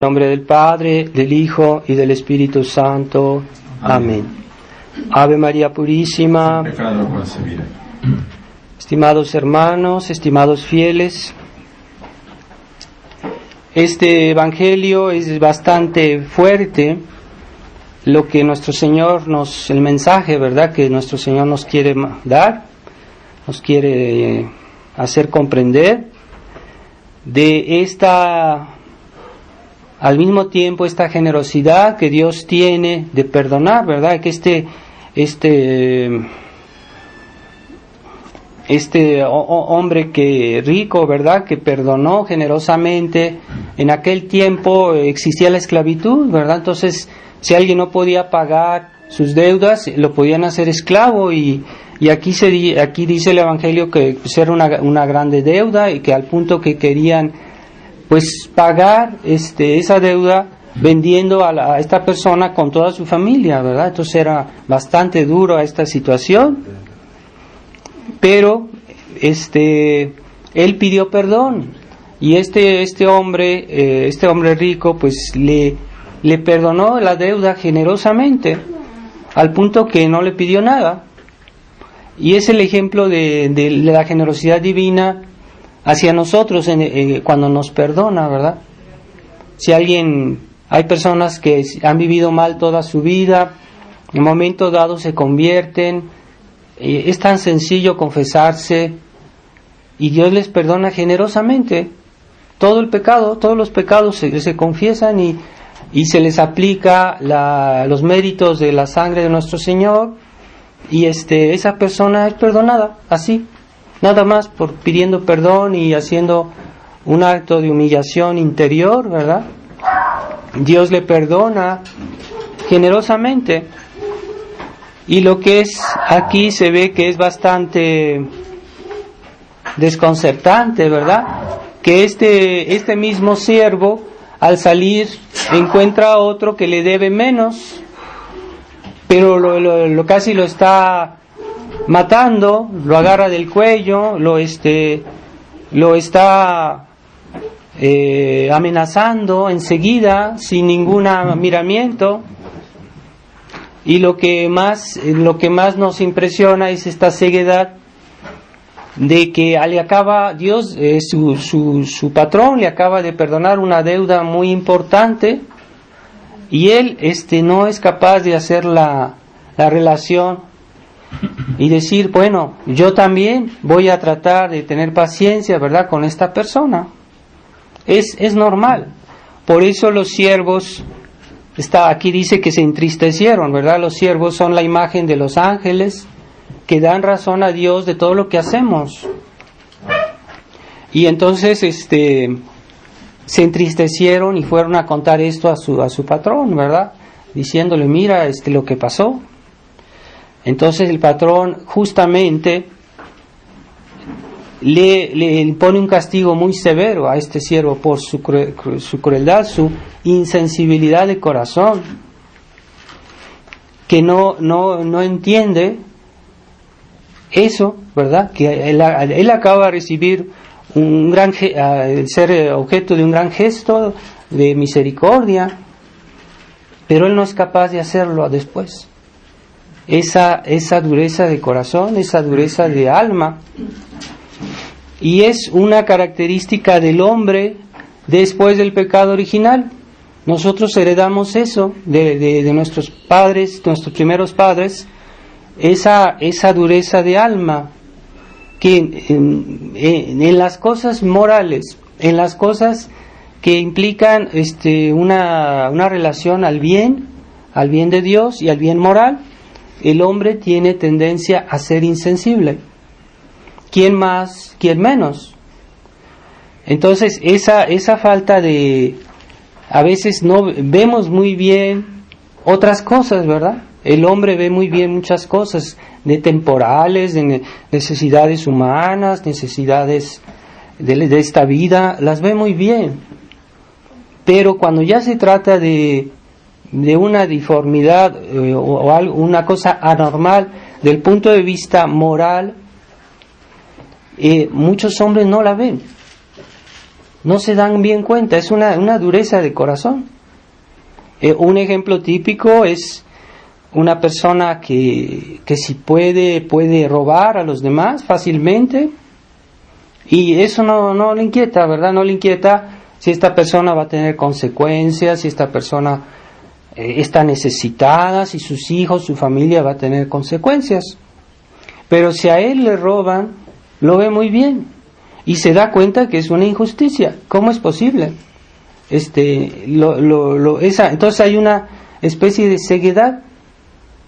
En nombre del Padre, del Hijo y del Espíritu Santo. Amén. Ave María Purísima. Estimados hermanos, estimados fieles, este Evangelio es bastante fuerte, lo que nuestro Señor el mensaje, ¿verdad?, que nuestro Señor nos quiere dar, nos quiere hacer comprender de al mismo tiempo esta generosidad que Dios tiene de perdonar, ¿verdad? Que este hombre que rico, ¿verdad?, que perdonó generosamente. En aquel tiempo existía la esclavitud, ¿verdad? Entonces, si alguien no podía pagar sus deudas, lo podían hacer esclavo, y aquí dice el Evangelio que pues, era una grande deuda, y que al punto que querían pues pagar esa deuda vendiendo a esta persona con toda su familia, ¿verdad? Entonces era bastante duro esta situación, pero él pidió perdón, y este hombre rico pues le perdonó la deuda generosamente, al punto que no le pidió nada. Y es el ejemplo de la generosidad divina hacia nosotros cuando nos perdona, ¿verdad? Hay personas que han vivido mal toda su vida, en momentos dados se convierten, es tan sencillo confesarse, y Dios les perdona generosamente todo el pecado, todos los pecados se confiesan, y se les aplica los méritos de la sangre de nuestro Señor, y esa persona es perdonada, así, nada más por pidiendo perdón y haciendo un acto de humillación interior, ¿verdad? Dios le perdona generosamente. Y lo que es aquí se ve que es bastante desconcertante, ¿verdad? Que este mismo siervo, al salir, encuentra a otro que le debe menos, pero lo casi lo está matando, lo agarra del cuello, lo está amenazando enseguida, sin ningún miramiento. Y lo que más nos impresiona es esta ceguedad de que Dios, su patrón, le acaba de perdonar una deuda muy importante, y él no es capaz de hacer la relación y decir, bueno, yo también voy a tratar de tener paciencia, ¿verdad?, con esta persona. Es normal. Por eso los siervos, aquí dice que se entristecieron, ¿verdad? Los siervos son la imagen de los ángeles que dan razón a Dios de todo lo que hacemos. Y entonces se entristecieron y fueron a contar esto a su patrón, ¿verdad?, diciéndole, mira lo que pasó. Entonces el patrón justamente le pone un castigo muy severo a este siervo por su crueldad, su insensibilidad de corazón, que no entiende eso, ¿verdad? Que él acaba de recibir ser objeto de un gran gesto de misericordia, pero él no es capaz de hacerlo después. Esa dureza de corazón, esa dureza de alma, y es una característica del hombre después del pecado original. Nosotros heredamos eso de nuestros padres, nuestros primeros padres, esa dureza de alma, que en las cosas morales, en las cosas que implican una relación al bien de Dios y al bien moral, el hombre tiene tendencia a ser insensible. ¿Quién más? ¿Quién menos? Entonces esa falta a veces no vemos muy bien otras cosas, ¿verdad? El hombre ve muy bien muchas cosas de temporales, de necesidades humanas, necesidades de esta vida, las ve muy bien. Pero cuando ya se trata de una deformidad o una cosa anormal del punto de vista moral, muchos hombres no la ven. no se dan bien cuenta, es una dureza de corazón. Un ejemplo típico es una persona que si puede robar a los demás fácilmente, y eso no le inquieta, ¿verdad? No le inquieta si esta persona va a tener consecuencias, si esta persona está necesitada, si sus hijos, su familia va a tener consecuencias. Pero si a él le roban, lo ve muy bien y se da cuenta que es una injusticia. ¿Cómo es posible? Entonces hay una especie de ceguedad,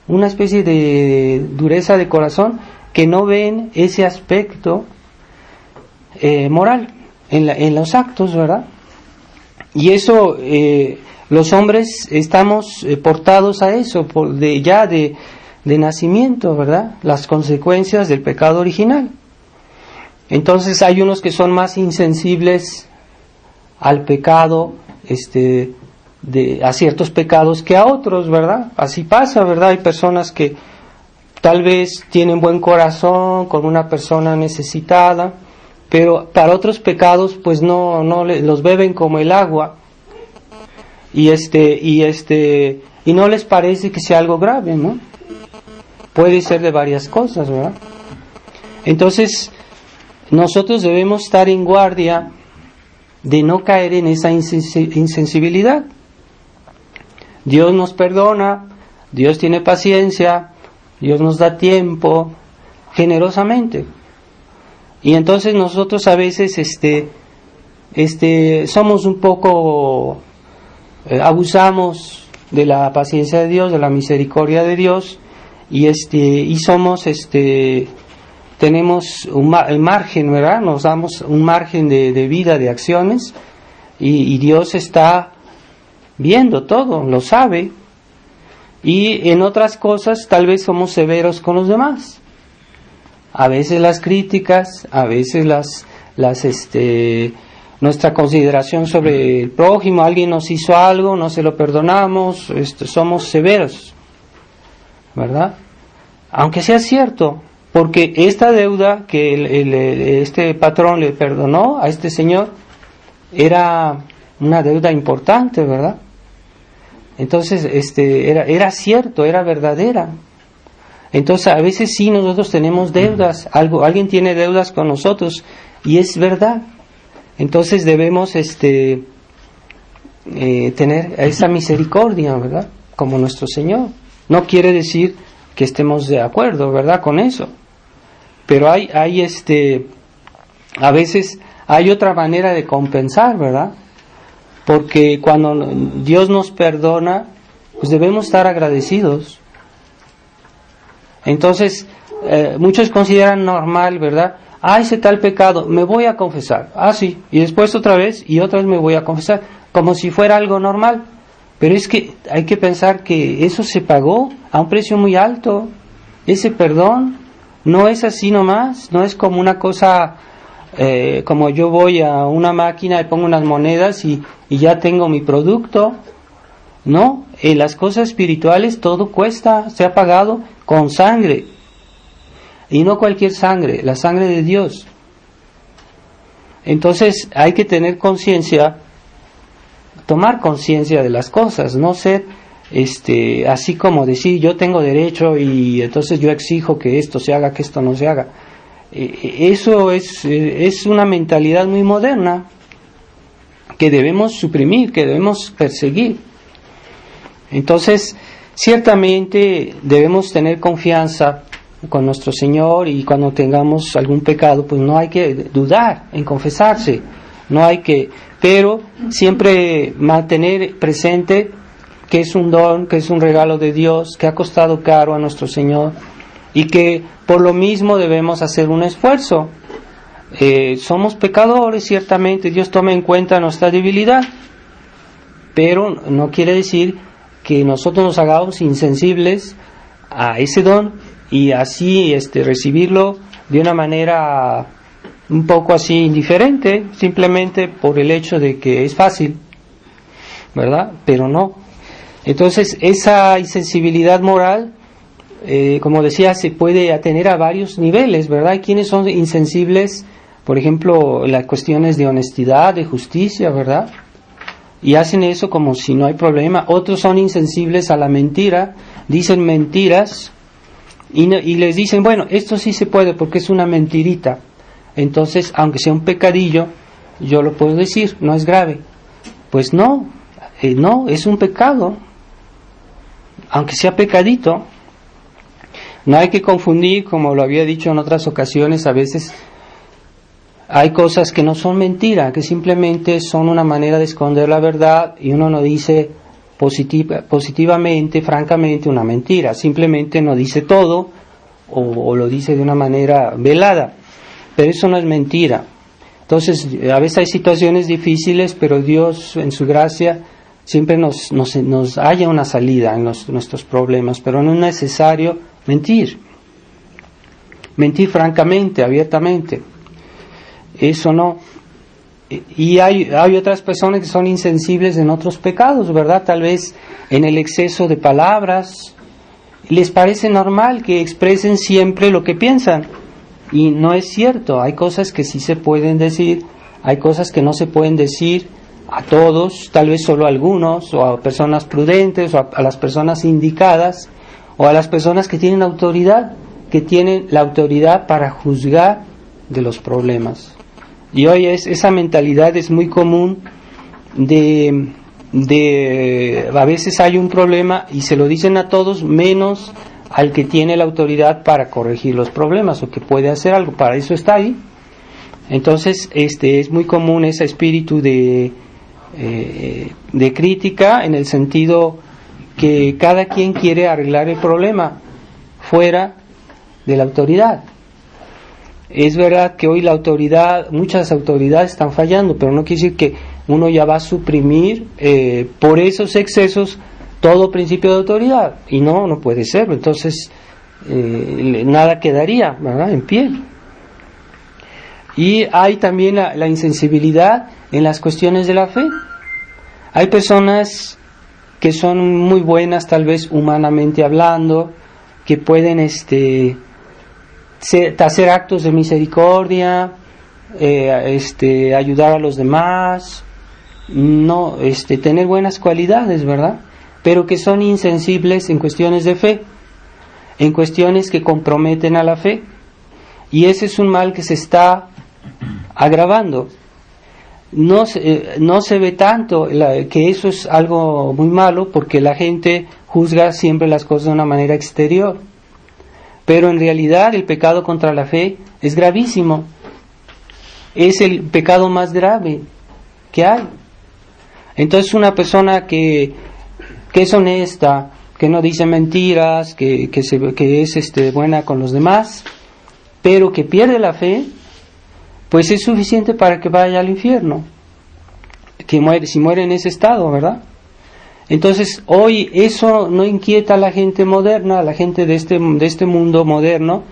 una especie de dureza de corazón, que no ven ese aspecto moral en los actos, ¿verdad? Y eso, los hombres estamos portados a eso de nacimiento, ¿verdad? Las consecuencias del pecado original. Entonces hay unos que son más insensibles al pecado, a ciertos pecados que a otros, ¿verdad? Así pasa, ¿verdad? Hay personas que tal vez tienen buen corazón con una persona necesitada, pero para otros pecados pues no los beben como el agua, y no les parece que sea algo grave, ¿no? Puede ser de varias cosas, ¿verdad? Entonces nosotros debemos estar en guardia de no caer en esa insensibilidad. Dios nos perdona, Dios tiene paciencia, Dios nos da tiempo generosamente. Y entonces nosotros a veces somos un poco abusamos de la paciencia de Dios, de la misericordia de Dios, y somos tenemos el margen, ¿verdad? Nos damos un margen de vida, de acciones, y Dios está viendo todo, lo sabe. Y en otras cosas tal vez somos severos con los demás. A veces las críticas, a veces nuestra consideración sobre el prójimo, alguien nos hizo algo, no se lo perdonamos, somos severos, ¿verdad? Aunque sea cierto, porque esta deuda que este patrón le perdonó a este señor era una deuda importante, ¿verdad? Entonces era cierto, era verdadera. Entonces a veces sí nosotros tenemos deudas, alguien tiene deudas con nosotros y es verdad. Entonces debemos tener esa misericordia, ¿verdad? Como nuestro Señor. No quiere decir que estemos de acuerdo, ¿verdad? Con eso. Pero hay a veces hay otra manera de compensar, ¿verdad? Porque cuando Dios nos perdona, pues debemos estar agradecidos. Entonces, muchos consideran normal, ¿verdad? Hice tal pecado, me voy a confesar. Sí, y después otra vez me voy a confesar, como si fuera algo normal. Pero es que hay que pensar que eso se pagó a un precio muy alto. Ese perdón no es así nomás, no es como una cosa, como yo voy a una máquina y pongo unas monedas y ya tengo mi producto. No, en las cosas espirituales todo cuesta, se ha pagado con sangre. Y no cualquier sangre, la sangre de Dios. Entonces hay que tener conciencia, tomar conciencia de las cosas, no ser así como decir yo tengo derecho y entonces yo exijo que esto se haga, que esto no se haga. Eso es una mentalidad muy moderna que debemos suprimir, que debemos perseguir. Entonces, ciertamente debemos tener confianza con nuestro Señor, y cuando tengamos algún pecado, pues no hay que dudar en confesarse, pero siempre mantener presente que es un don, que es un regalo de Dios, que ha costado caro a nuestro Señor, y que por lo mismo debemos hacer un esfuerzo. Somos pecadores, ciertamente, Dios toma en cuenta nuestra debilidad, pero no quiere decir que nosotros nos hagamos insensibles a ese don y así recibirlo de una manera un poco así indiferente, simplemente por el hecho de que es fácil, ¿verdad? Pero no. Entonces esa insensibilidad moral, como decía, se puede tener a varios niveles, ¿verdad? Hay quienes son insensibles por ejemplo, las cuestiones de honestidad, de justicia, ¿verdad? Y hacen eso como si no hay problema. Otros son insensibles a la mentira, dicen mentiras y les dicen, bueno, esto sí se puede porque es una mentirita. Entonces, aunque sea un pecadillo, yo lo puedo decir, no es grave. Pues no, es un pecado, aunque sea pecadito. No hay que confundir, como lo había dicho en otras ocasiones, a veces hay cosas que no son mentira, que simplemente son una manera de esconder la verdad y uno no dice positivamente, francamente, una mentira, simplemente no dice todo o lo dice de una manera velada, pero eso no es mentira. Entonces, a veces hay situaciones difíciles, pero Dios en su gracia siempre nos halla una salida en nuestros problemas, pero no es necesario mentir francamente, abiertamente. Eso no. Y hay otras personas que son insensibles en otros pecados, ¿verdad? Tal vez en el exceso de palabras. Les parece normal que expresen siempre lo que piensan. Y no es cierto. Hay cosas que sí se pueden decir, hay cosas que no se pueden decir a todos, tal vez solo a algunos, o a personas prudentes, o a las personas indicadas, o a las personas que tienen autoridad, que tienen la autoridad para juzgar de los problemas. Y hoy esa mentalidad es muy común de a veces hay un problema y se lo dicen a todos menos al que tiene la autoridad para corregir los problemas o que puede hacer algo, para eso está ahí. Entonces es muy común ese espíritu de crítica, en el sentido que cada quien quiere arreglar el problema fuera de la autoridad. Es verdad que hoy muchas autoridades están fallando, pero no quiere decir que uno ya va a suprimir por esos excesos todo principio de autoridad, y no puede ser. Entonces nada quedaría, ¿verdad?, en pie. Y hay también la insensibilidad en las cuestiones de la fe. Hay personas que son muy buenas, tal vez humanamente hablando, que pueden hacer actos de misericordia, ayudar a los demás, tener buenas cualidades, ¿verdad? Pero que son insensibles en cuestiones de fe, en cuestiones que comprometen a la fe. Y ese es un mal que se está agravando. No se ve tanto que eso es algo muy malo, porque la gente juzga siempre las cosas de una manera exterior. Pero en realidad el pecado contra la fe es gravísimo. Es el pecado más grave que hay. Entonces una persona que es honesta, que no dice mentiras, que es buena con los demás, pero que pierde la fe, pues es suficiente para que vaya al infierno, si muere en ese estado, ¿verdad? Entonces hoy eso no inquieta a la gente moderna, a la gente de este mundo moderno.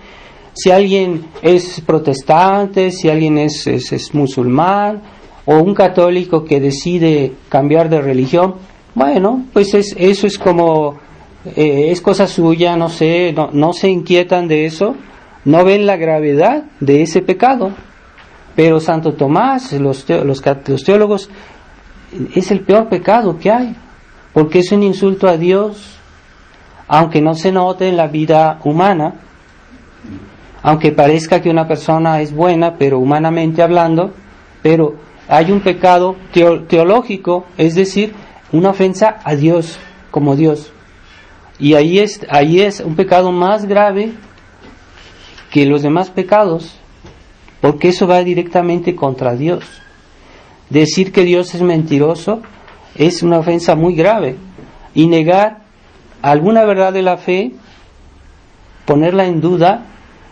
Si alguien es protestante, si alguien es musulmán, o un católico que decide cambiar de religión, bueno, pues eso es como es cosa suya, no se inquietan de eso, no ven la gravedad de ese pecado. Pero Santo Tomás, los teólogos, es el peor pecado que hay, porque es un insulto a Dios, aunque no se note en la vida humana, aunque parezca que una persona es buena, pero humanamente hablando, pero hay un pecado teológico, es decir, una ofensa a Dios como Dios. Y ahí es un pecado más grave que los demás pecados, porque eso va directamente contra Dios. Decir que Dios es mentiroso es una ofensa muy grave, y negar alguna verdad de la fe, ponerla en duda,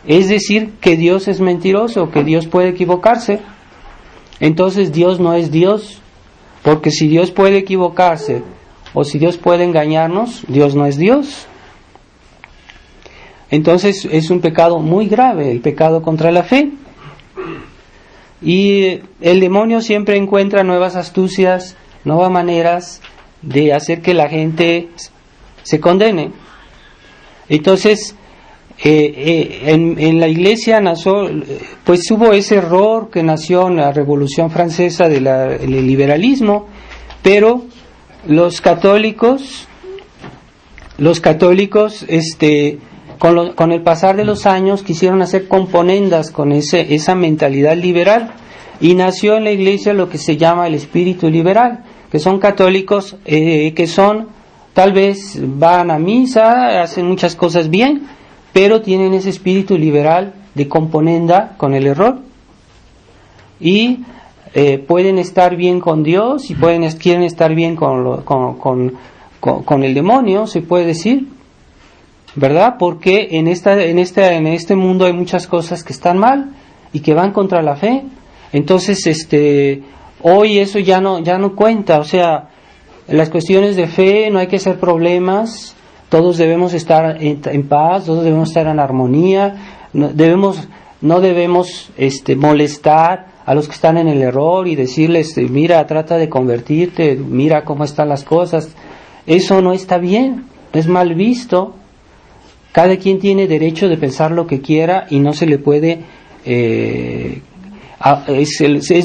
es decir que Dios es mentiroso, que Dios puede equivocarse. Entonces Dios no es Dios, porque si Dios puede equivocarse o si Dios puede engañarnos, Dios no es Dios. Entonces es un pecado muy grave, el pecado contra la fe. Y el demonio siempre encuentra nuevas astucias, nuevas maneras de hacer que la gente se condene. Entonces en la Iglesia nació, pues hubo ese error que nació en la Revolución Francesa del liberalismo, pero los católicos, con el pasar de los años quisieron hacer componendas con esa mentalidad liberal, y nació en la Iglesia lo que se llama el espíritu liberal, que son católicos que son, tal vez van a misa, hacen muchas cosas bien, pero tienen ese espíritu liberal de componenda con el error, y pueden estar bien con Dios y quieren estar bien con el demonio, se puede decir, ¿verdad? Porque en este mundo hay muchas cosas que están mal y que van contra la fe. Entonces, hoy eso ya no cuenta. O sea, las cuestiones de fe no hay que hacer problemas. Todos debemos estar en paz, todos debemos estar en armonía. No debemos molestar a los que están en el error y decirles, mira, trata de convertirte, mira cómo están las cosas. Eso no está bien, es mal visto. Cada quien tiene derecho de pensar lo que quiera y no se le puede... es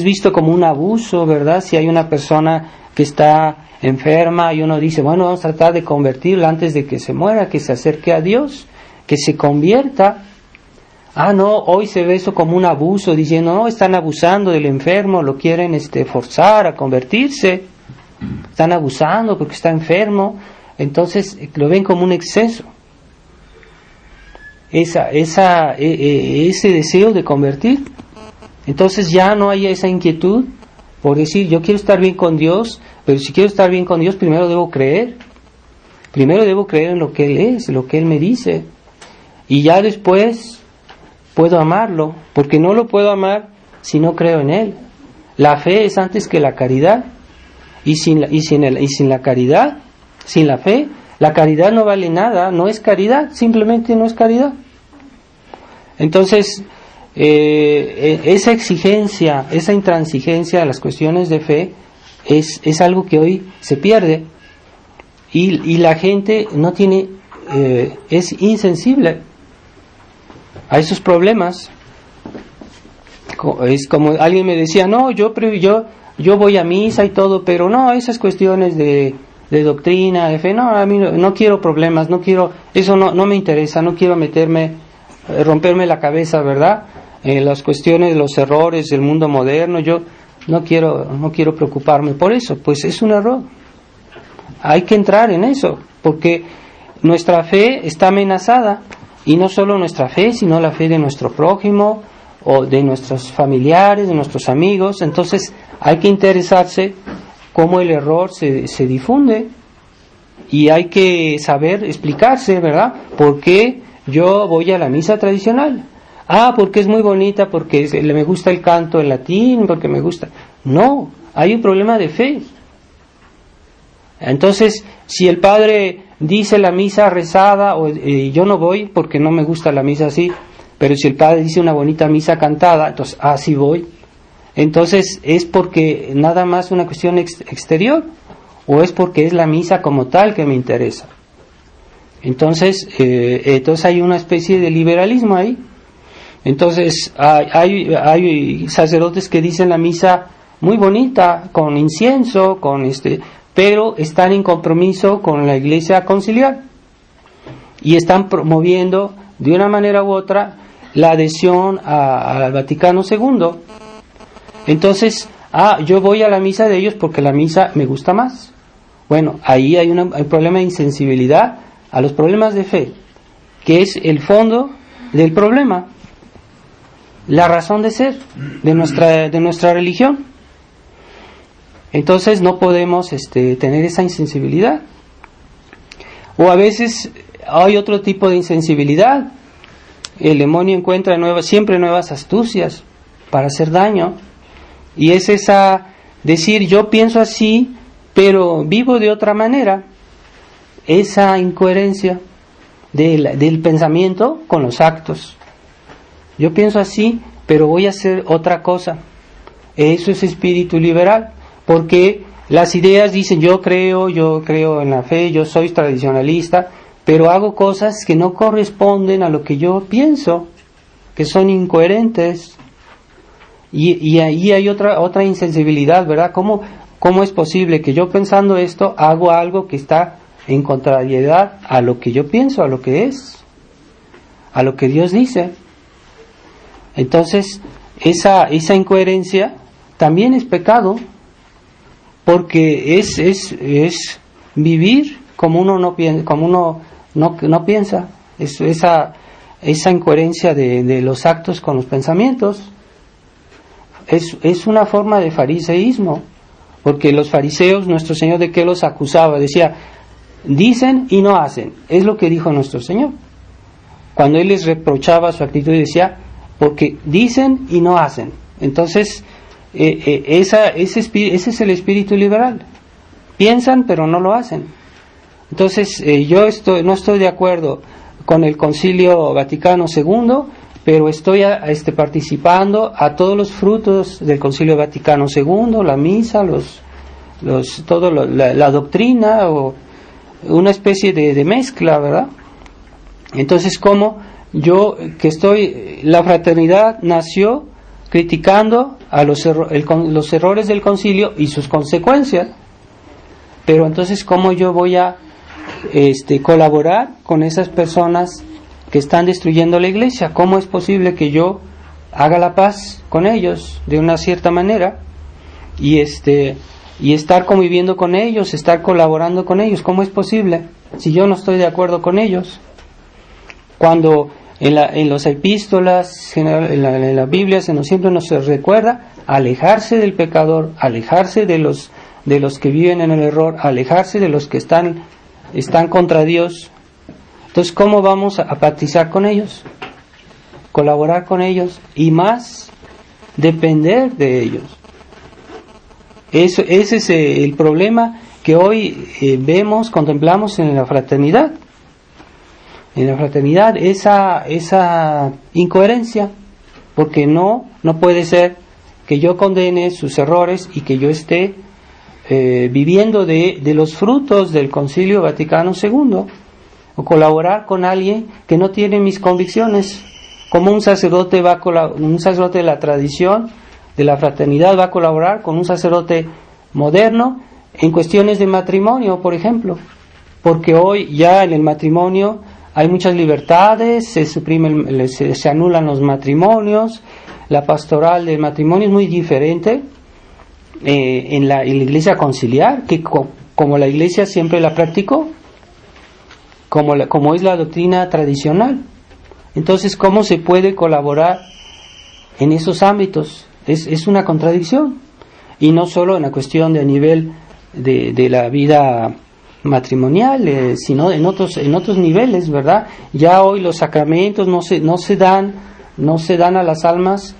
visto como un abuso, ¿verdad? Si hay una persona que está enferma y uno dice, bueno, vamos a tratar de convertirla antes de que se muera, que se acerque a Dios, que se convierta. No, hoy se ve eso como un abuso, diciendo, no, están abusando del enfermo, lo quieren forzar a convertirse, están abusando porque está enfermo, entonces lo ven como un exceso. Ese deseo de convertir. Entonces ya no hay esa inquietud por decir, yo quiero estar bien con Dios, pero si quiero estar bien con Dios, primero debo creer en lo que Él es, lo que Él me dice, y ya después puedo amarlo, porque no lo puedo amar si no creo en Él. La fe es antes que la caridad, y sin la caridad, sin la fe, la caridad no vale nada, no es caridad, simplemente no es caridad. Entonces, esa exigencia, esa intransigencia a las cuestiones de fe es algo que hoy se pierde, y la gente no tiene, es insensible a esos problemas. Es como alguien me decía, no, yo voy a misa y todo, pero no, esas cuestiones de doctrina, de fe, no, a mí no quiero problemas, eso no me interesa, no quiero romperme la cabeza, ¿verdad? Las cuestiones de los errores del mundo moderno, yo no quiero preocuparme por eso. Pues es un error. Hay que entrar en eso, porque nuestra fe está amenazada, y no solo nuestra fe, sino la fe de nuestro prójimo, o de nuestros familiares, de nuestros amigos. Entonces hay que interesarse cómo el error se difunde, y hay que saber explicarse, ¿verdad? ¿Por qué yo voy a la misa tradicional? Porque es muy bonita, porque me gusta el canto en latín, porque me gusta... No, hay un problema de fe. Entonces, si el padre dice la misa rezada, yo no voy porque no me gusta la misa así, pero si el padre dice una bonita misa cantada, entonces, sí voy. Entonces, ¿es porque nada más una cuestión exterior? ¿O es porque es la misa como tal que me interesa? Entonces hay una especie de liberalismo ahí. Entonces hay sacerdotes que dicen la misa muy bonita, con incienso, pero están en compromiso con la Iglesia conciliar, y están promoviendo de una manera u otra la adhesión al Vaticano II. Entonces, yo voy a la misa de ellos porque la misa me gusta más. Bueno, ahí hay un problema de insensibilidad a los problemas de fe, que es el fondo del problema, la razón de ser de nuestra religión. Entonces no podemos tener esa insensibilidad. O a veces hay otro tipo de insensibilidad. El demonio encuentra siempre nuevas astucias para hacer daño, y es decir, yo pienso así, pero vivo de otra manera. Esa incoherencia del pensamiento con los actos. Yo pienso así, pero voy a hacer otra cosa. Eso es espíritu liberal, porque las ideas dicen, yo creo en la fe, yo soy tradicionalista, pero hago cosas que no corresponden a lo que yo pienso, que son incoherentes. Y ahí hay otra insensibilidad, ¿verdad? ¿Cómo es posible que yo pensando esto hago algo que está en contrariedad a lo que yo pienso, a lo que es, a lo que Dios dice? Entonces, esa incoherencia también es pecado, porque es vivir como uno no piensa, esa incoherencia de los actos con los pensamientos. Es una forma de fariseísmo, porque los fariseos, nuestro Señor, ¿de qué los acusaba? Decía, dicen y no hacen. Es lo que dijo nuestro Señor cuando Él les reprochaba su actitud, y decía, porque dicen y no hacen. Entonces, ese es el espíritu liberal. Piensan pero no lo hacen. Entonces, yo no estoy de acuerdo con el Concilio Vaticano II, pero estoy participando a todos los frutos del Concilio Vaticano II, la misa, la doctrina, o una especie de mezcla, ¿verdad? Entonces, como yo la fraternidad nació criticando a los errores del concilio y sus consecuencias, pero entonces, ¿cómo yo voy a colaborar con esas personas que están destruyendo la iglesia? ¿Cómo es posible que yo haga la paz con ellos de una cierta manera y estar conviviendo con ellos, estar colaborando con ellos? ¿Cómo es posible si yo no estoy de acuerdo con ellos? Cuando en las epístolas, en la Biblia siempre nos recuerda alejarse del pecador, alejarse de los que viven en el error, alejarse de los que están contra Dios. Entonces, ¿cómo vamos a practicar con ellos? Colaborar con ellos y más depender de ellos. Ese es el problema que hoy contemplamos en la fraternidad. En la fraternidad, esa incoherencia, porque no puede ser que yo condene sus errores y que yo esté viviendo de los frutos del Concilio Vaticano II, o colaborar con alguien que no tiene mis convicciones, como un sacerdote de la tradición de la fraternidad va a colaborar con un sacerdote moderno en cuestiones de matrimonio, por ejemplo, porque hoy ya en el matrimonio hay muchas libertades, se anulan los matrimonios, la pastoral del matrimonio es muy diferente en la iglesia conciliar, que como la iglesia siempre la practicó, como es la doctrina tradicional. Entonces, ¿cómo se puede colaborar en esos ámbitos? Es una contradicción, y no solo en la cuestión de nivel de la vida matrimonial, sino en otros niveles, ¿verdad? Ya hoy los sacramentos no se dan a las almas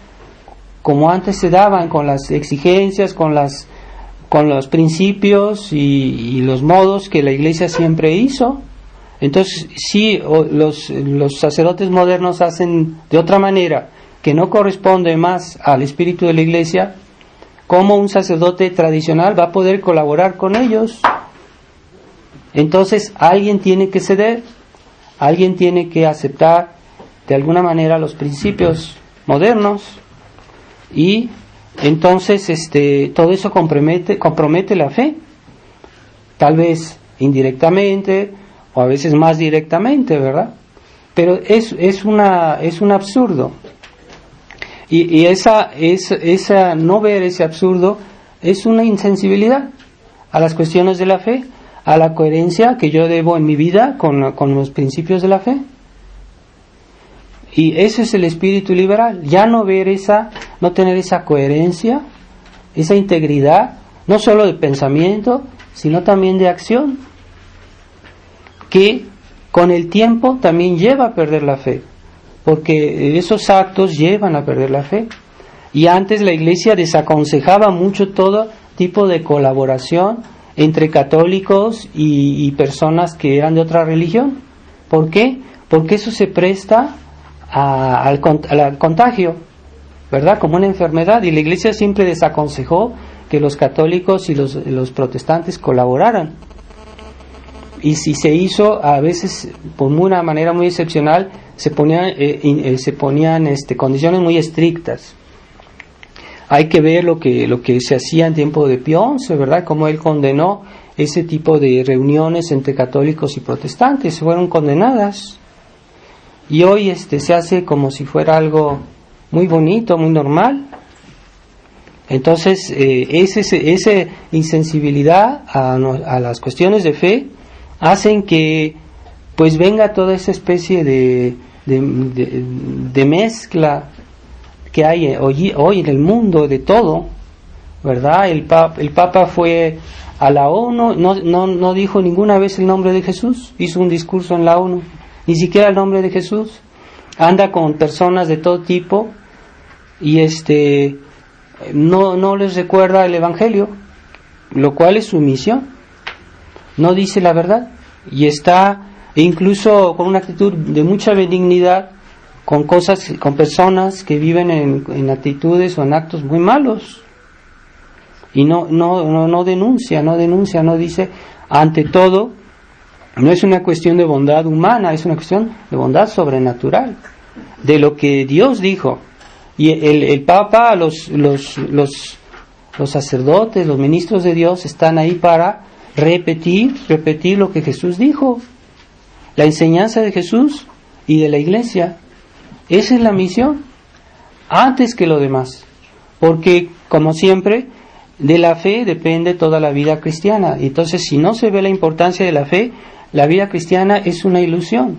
como antes se daban, con las exigencias, con los principios y los modos que la iglesia siempre hizo. Entonces, si los sacerdotes modernos hacen de otra manera, que no corresponde más al espíritu de la iglesia, ¿cómo un sacerdote tradicional va a poder colaborar con ellos? Entonces, alguien tiene que ceder, alguien tiene que aceptar de alguna manera los principios modernos, y entonces todo eso compromete la fe, tal vez indirectamente o a veces más directamente, ¿verdad? Pero es un absurdo, y esa no ver ese absurdo es una insensibilidad a las cuestiones de la fe, a la coherencia que yo debo en mi vida con los principios de la fe. Y ese es el espíritu liberal, ya no tener esa coherencia, esa integridad, no solo de pensamiento, sino también de acción, que con el tiempo también lleva a perder la fe, porque esos actos llevan a perder la fe. Y antes la iglesia desaconsejaba mucho todo tipo de colaboración entre católicos y personas que eran de otra religión. ¿Por qué? Porque eso se presta al contagio, ¿verdad? Como una enfermedad, y la iglesia siempre desaconsejó que los católicos y los protestantes colaboraran. y si se hizo, a veces por una manera muy excepcional, se ponían condiciones muy estrictas. Hay que ver lo que se hacía en tiempo de Pío XI, ¿verdad? Cómo él condenó ese tipo de reuniones entre católicos y protestantes, fueron condenadas. Y hoy se hace como si fuera algo muy bonito, muy normal. Entonces, esa insensibilidad a las cuestiones de fe hacen que pues venga toda esa especie de mezcla que hay hoy en el mundo de todo, ¿verdad? El Papa fue a la ONU, no dijo ninguna vez el nombre de Jesús, hizo un discurso en la ONU, ni siquiera el nombre de Jesús, anda con personas de todo tipo y no les recuerda el Evangelio, lo cual es su misión, no dice la verdad y está incluso con una actitud de mucha benignidad con personas que viven en actitudes o en actos muy malos y no denuncia, no dice. Ante todo, no es una cuestión de bondad humana, es una cuestión de bondad sobrenatural, de lo que Dios dijo. Y el Papa, los sacerdotes, los ministros de Dios están ahí para repetir lo que Jesús dijo, la enseñanza de Jesús y de la Iglesia. Esa es la misión, antes que lo demás, porque como siempre de la fe depende toda la vida cristiana. Entonces, si no se ve la importancia de la fe, la vida cristiana es una ilusión.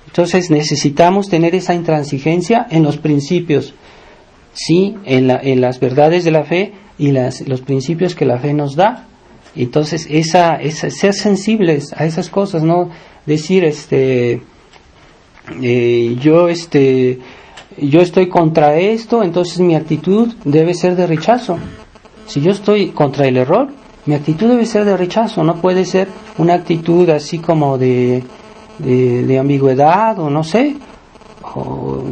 Entonces necesitamos tener esa intransigencia en los principios, sí, en las verdades de la fe y los principios que la fe nos da. Entonces ser sensibles a esas cosas, no decir yo estoy contra esto, entonces mi actitud debe ser de rechazo. Si yo estoy contra el error, mi actitud debe ser de rechazo, no puede ser una actitud así como de ambigüedad o no sé, o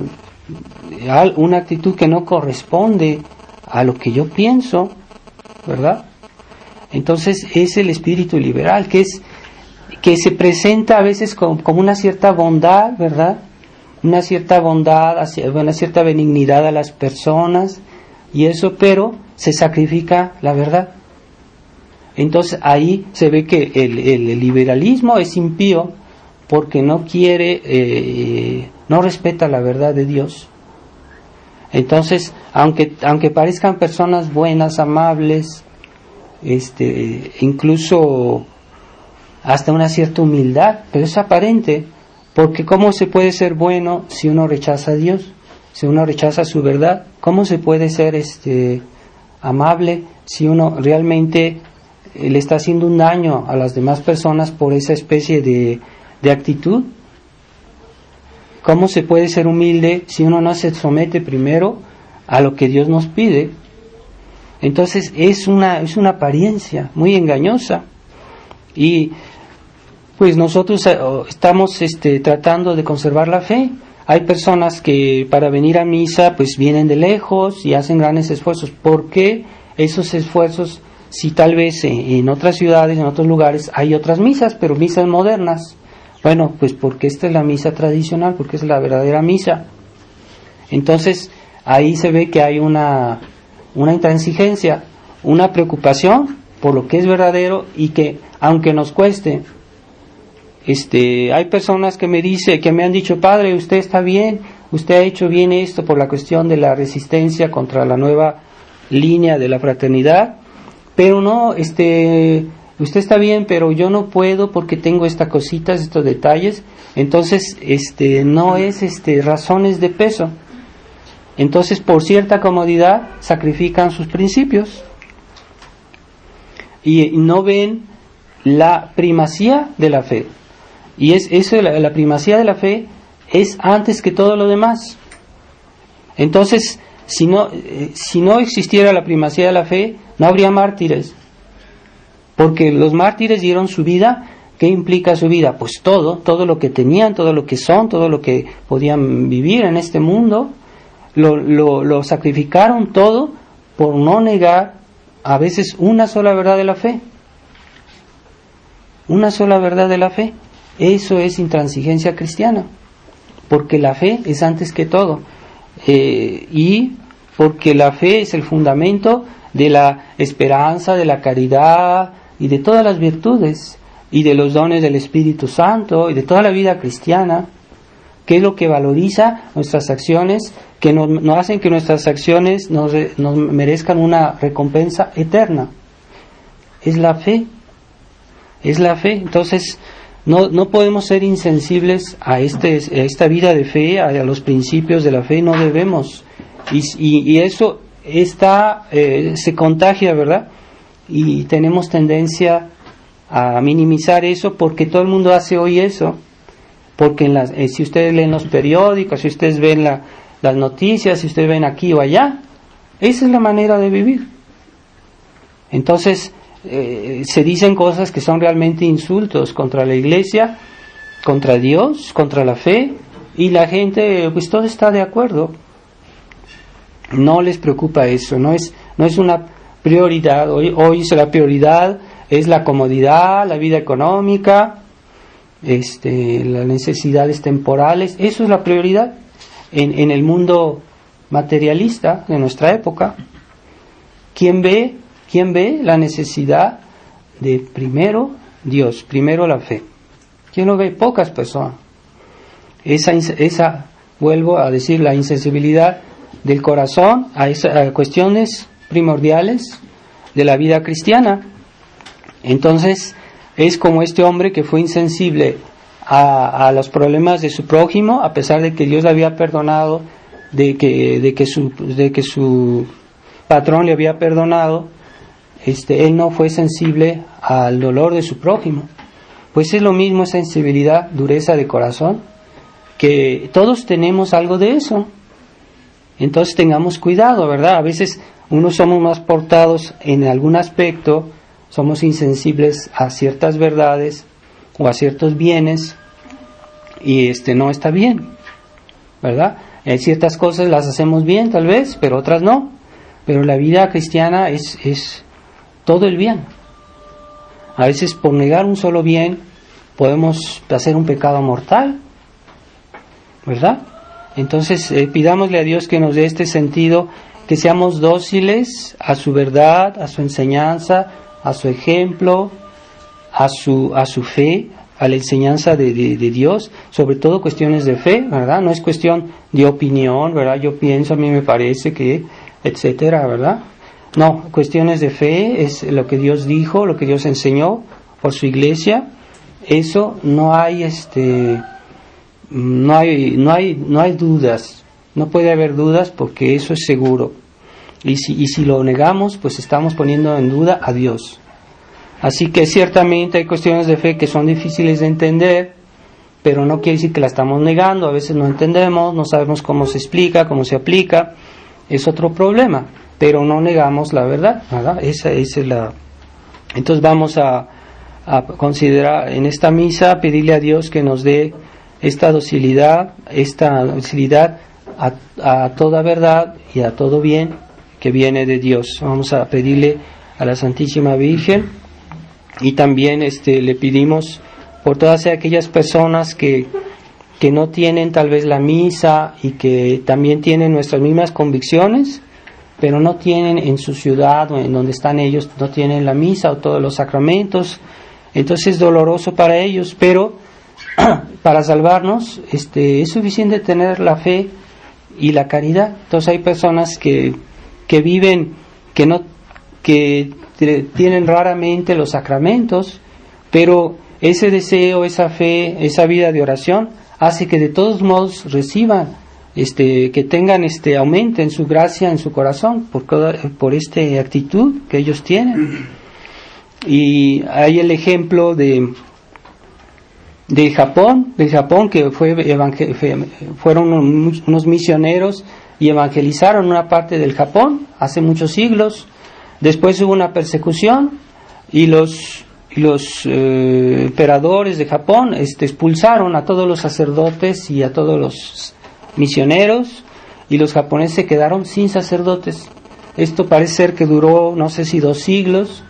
una actitud que no corresponde a lo que yo pienso, ¿verdad? Entonces es el espíritu liberal que se presenta a veces como una cierta bondad, ¿verdad? Una cierta bondad, una cierta benignidad a las personas y eso, pero se sacrifica la verdad. Entonces ahí se ve que el liberalismo es impío porque no quiere, no respeta la verdad de Dios. Entonces, aunque parezcan personas buenas, amables, incluso hasta una cierta humildad, pero es aparente, porque ¿cómo se puede ser bueno si uno rechaza a Dios? Si uno rechaza su verdad, ¿cómo se puede ser amable si uno realmente le está haciendo un daño a las demás personas por esa especie de actitud? ¿Cómo se puede ser humilde si uno no se somete primero a lo que Dios nos pide? Entonces es una apariencia muy engañosa y pues nosotros estamos tratando de conservar la fe. Hay personas que para venir a misa pues vienen de lejos y hacen grandes esfuerzos. ¿Por qué esos esfuerzos si tal vez en otras ciudades, en otros lugares hay otras misas, pero misas modernas? Bueno, pues porque esta es la misa tradicional, porque es la verdadera misa. Entonces ahí se ve que hay una intransigencia, una preocupación por lo que es verdadero y que aunque nos cueste, hay personas que me han dicho, padre, usted está bien, usted ha hecho bien esto por la cuestión de la resistencia contra la nueva línea de la fraternidad, pero no, usted está bien, pero yo no puedo porque tengo estas cositas, estos detalles. Entonces, no es razones de peso. Entonces, por cierta comodidad, sacrifican sus principios y no ven la primacía de la fe. Y la primacía de la fe es antes que todo lo demás. Entonces, si no existiera la primacía de la fe, no habría mártires. Porque los mártires dieron su vida. ¿Qué implica su vida? Pues todo lo que tenían, todo lo que son, todo lo que podían vivir en este mundo, lo sacrificaron todo por no negar a veces una sola verdad de la fe. una sola verdad de la fe. Eso es intransigencia cristiana, porque la fe es antes que todo, y porque la fe es el fundamento de la esperanza, de la caridad y de todas las virtudes y de los dones del Espíritu Santo y de toda la vida cristiana, que es lo que valoriza nuestras acciones, que nos hacen que nuestras acciones nos merezcan una recompensa eterna. Es la fe, es la fe. Entonces no podemos ser insensibles a esta vida de fe, a los principios de la fe, no debemos. Y eso se contagia, ¿verdad? Y tenemos tendencia a minimizar eso porque todo el mundo hace hoy eso. Porque si ustedes leen los periódicos, si ustedes ven las noticias, si ustedes ven aquí o allá, esa es la manera de vivir. Entonces, se dicen cosas que son realmente insultos contra la iglesia, contra Dios, contra la fe, y la gente, pues todo está de acuerdo. No les preocupa eso, no es una prioridad. Hoy la prioridad es la comodidad, la vida económica, las necesidades temporales. Eso es la prioridad en el mundo materialista de nuestra época. ¿Quién ve la necesidad de primero Dios, primero la fe? ¿Quién lo ve? Pocas personas. Esa vuelvo a decir, la insensibilidad del corazón a cuestiones primordiales de la vida cristiana. Entonces es como este hombre que fue insensible a los problemas de su prójimo, a pesar de que Dios le había perdonado, de que su patrón le había perdonado. Él no fue sensible al dolor de su prójimo. Pues es lo mismo, sensibilidad, dureza de corazón, que todos tenemos algo de eso. Entonces tengamos cuidado, ¿verdad? A veces unos somos más portados en algún aspecto, somos insensibles a ciertas verdades o a ciertos bienes, y no está bien, ¿verdad? Hay ciertas cosas las hacemos bien tal vez, pero otras no. Pero la vida cristiana es todo el bien. A veces por negar un solo bien podemos hacer un pecado mortal, ¿verdad? Entonces pidámosle a Dios que nos dé este sentido, que seamos dóciles a su verdad, a su enseñanza, a su ejemplo, a su fe, a la enseñanza de Dios, sobre todo cuestiones de fe, ¿verdad? No es cuestión de opinión, ¿verdad? Yo pienso, a mí me parece que, etcétera, ¿verdad? No, cuestiones de fe es lo que Dios dijo, lo que Dios enseñó por su iglesia. Eso no hay no hay dudas, no puede haber dudas, porque eso es seguro. Y si lo negamos, pues estamos poniendo en duda a Dios. Así que ciertamente hay cuestiones de fe que son difíciles de entender, pero no quiere decir que la estamos negando. A veces no entendemos, no sabemos cómo se explica, cómo se aplica, es otro problema, pero no negamos la verdad, ¿verdad? Esa es la. Entonces vamos a considerar en esta misa, pedirle a Dios que nos dé esta docilidad a toda verdad y a todo bien que viene de Dios. Vamos a pedirle a la Santísima Virgen, y también le pedimos por todas aquellas personas que no tienen tal vez la misa y que también tienen nuestras mismas convicciones, pero no tienen en su ciudad o en donde están ellos, no tienen la misa o todos los sacramentos. Entonces es doloroso para ellos, pero para salvarnos es suficiente tener la fe y la caridad. Entonces hay personas que viven, que tienen raramente los sacramentos, pero ese deseo, esa fe, esa vida de oración hace que de todos modos reciban, que tengan, aumenten su gracia en su corazón por esta actitud que ellos tienen. Y hay el ejemplo de Japón, que fueron unos misioneros y evangelizaron una parte del Japón hace muchos siglos. Después hubo una persecución y los emperadores de Japón expulsaron a todos los sacerdotes y a todos los misioneros, y los japoneses se quedaron sin sacerdotes. Esto parece ser que duró, no sé si 2 siglos,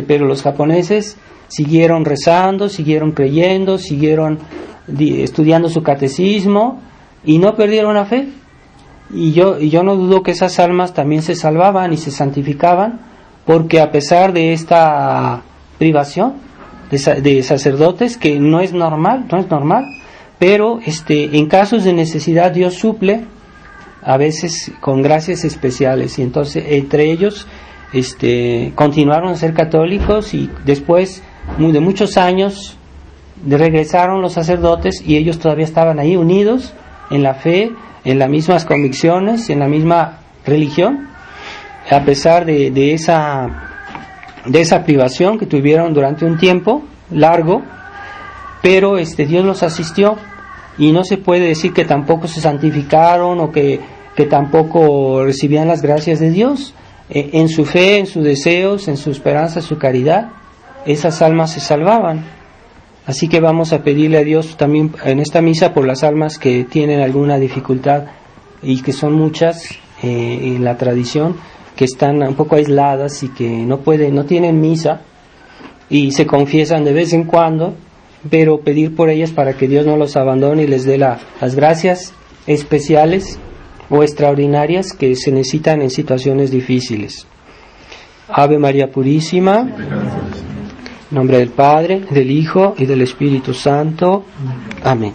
pero los japoneses siguieron rezando, siguieron creyendo, siguieron estudiando su catecismo y no perdieron la fe. Y yo no dudo que esas almas también se salvaban y se santificaban, porque a pesar de esta privación de sacerdotes, que no es normal, pero en casos de necesidad Dios suple, a veces con gracias especiales, y entonces entre ellos continuaron a ser católicos, y después de muchos años regresaron los sacerdotes y ellos todavía estaban ahí unidos en la fe, en las mismas convicciones, en la misma religión, a pesar de esa privación que tuvieron durante un tiempo largo, pero Dios los asistió, y no se puede decir que tampoco se santificaron o que tampoco recibían las gracias de Dios. En su fe, en sus deseos, en su esperanza, su caridad, esas almas se salvaban. Así que vamos a pedirle a Dios también en esta misa por las almas que tienen alguna dificultad, y que son muchas en la tradición, que están un poco aisladas y que no tienen misa y se confiesan de vez en cuando, pero pedir por ellas para que Dios no los abandone y les dé las gracias especiales o extraordinarias que se necesitan en situaciones difíciles. Ave María Purísima, en nombre del Padre, del Hijo y del Espíritu Santo. Amén.